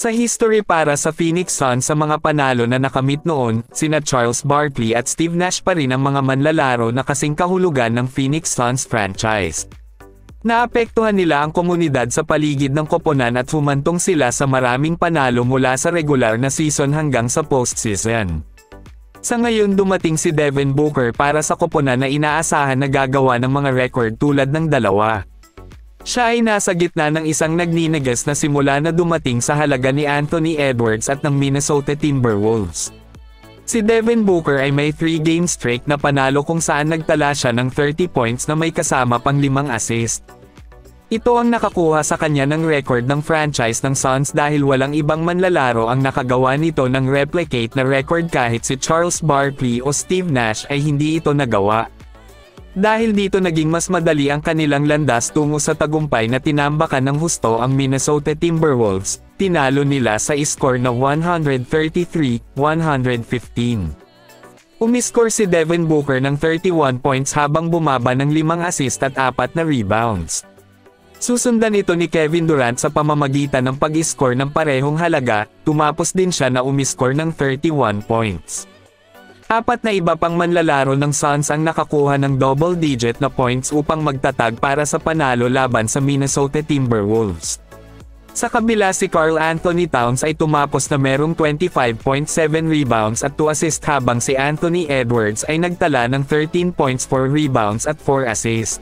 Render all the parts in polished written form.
Sa history para sa Phoenix Suns sa mga panalo na nakamit noon, sina Charles Barkley at Steve Nash pa rin ang mga manlalaro na kasing kahulugan ng Phoenix Suns franchise. Naapektuhan nila ang komunidad sa paligid ng koponan at humantong sila sa maraming panalo mula sa regular na season hanggang sa postseason. Sa ngayon dumating si Devin Booker para sa koponan na inaasahan na gagawa ng mga record tulad ng dalawa. Siya ay nasa gitna ng isang nagninigas na simula na dumating sa halaga ni Anthony Edwards at ng Minnesota Timberwolves. Si Devin Booker ay may 3-game streak na panalo kung saan nagtala siya ng 30 points na may kasama pang 5 assist. Ito ang nakakuha sa kanya ng record ng franchise ng Suns dahil walang ibang manlalaro ang nakagawa nito ng replicate na record kahit si Charles Barkley o Steve Nash ay hindi ito nagawa. Dahil dito naging mas madali ang kanilang landas tungo sa tagumpay na tinambakan ng husto ang Minnesota Timberwolves, tinalo nila sa score na 133-115. Umiscore si Devin Booker ng 31 points habang bumaba ng 5 assist at 4 na rebounds. Susundan ito ni Kevin Durant sa pamamagitan ng pag-score ng parehong halaga, tumapos din siya na umiscore ng 31 points. 4 na iba pang manlalaro ng Suns ang nakakuha ng double-digit na points upang magtatag para sa panalo laban sa Minnesota Timberwolves. Sa kabila si Karl Anthony Towns ay tumapos na merong 25.7 rebounds at 2 assists habang si Anthony Edwards ay nagtala ng 13 points, 4 rebounds at 4 assists.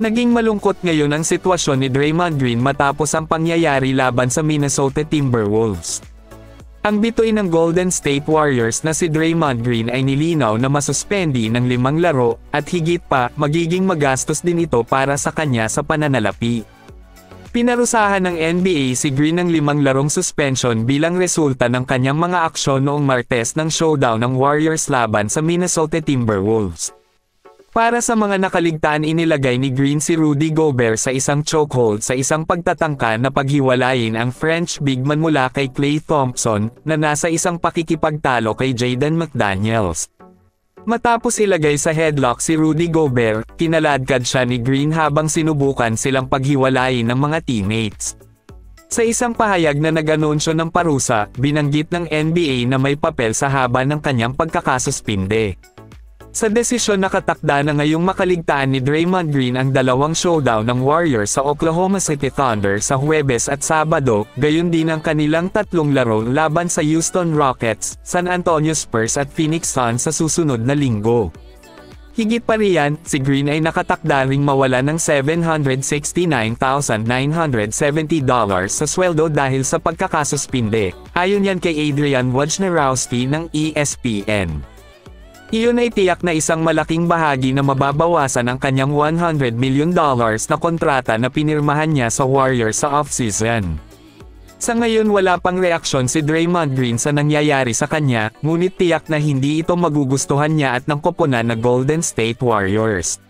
Naging malungkot ngayon ang sitwasyon ni Draymond Green matapos ang pangyayari laban sa Minnesota Timberwolves. Ang bituin ng Golden State Warriors na si Draymond Green ay nilinaw na masuspendi ng 5 laro, at higit pa, magiging magastos din ito para sa kanya sa pananalapi. Pinarusahan ng NBA si Green ng 5 larong suspension bilang resulta ng kanyang mga aksyon noong Martes ng showdown ng Warriors laban sa Minnesota Timberwolves. Para sa mga nakaligtaan inilagay ni Green si Rudy Gobert sa isang chokehold sa isang pagtatangka na paghiwalayin ang French big man mula kay Klay Thompson, na nasa isang pakikipagtalo kay Jaden McDaniels. Matapos ilagay sa headlock si Rudy Gobert, kinaladkad siya ni Green habang sinubukan silang paghiwalayin ng mga teammates. Sa isang pahayag na nag-anunsyo ng parusa, binanggit ng NBA na may papel sa haba ng kanyang pagkakasuspinde. Sa desisyon nakatakda na ngayong makaligtaan ni Draymond Green ang 2 showdown ng Warriors sa Oklahoma City Thunder sa Huwebes at Sabado, gayon din ang kanilang 3 laro laban sa Houston Rockets, San Antonio Spurs at Phoenix Suns sa susunod na linggo. Higit pa riyan, si Green ay nakatakda ring mawala ng $769,970 sa sweldo dahil sa pagkakasuspinde, ayon yan kay Adrian Wojnarowski ng ESPN. Iyon ay tiyak na isang malaking bahagi na mababawasan ang kanyang $100 million na kontrata na pinirmahan niya sa Warriors sa offseason. Sa ngayon wala pang reaksyon si Draymond Green sa nangyayari sa kanya, ngunit tiyak na hindi ito magugustuhan niya at ng koponan na Golden State Warriors.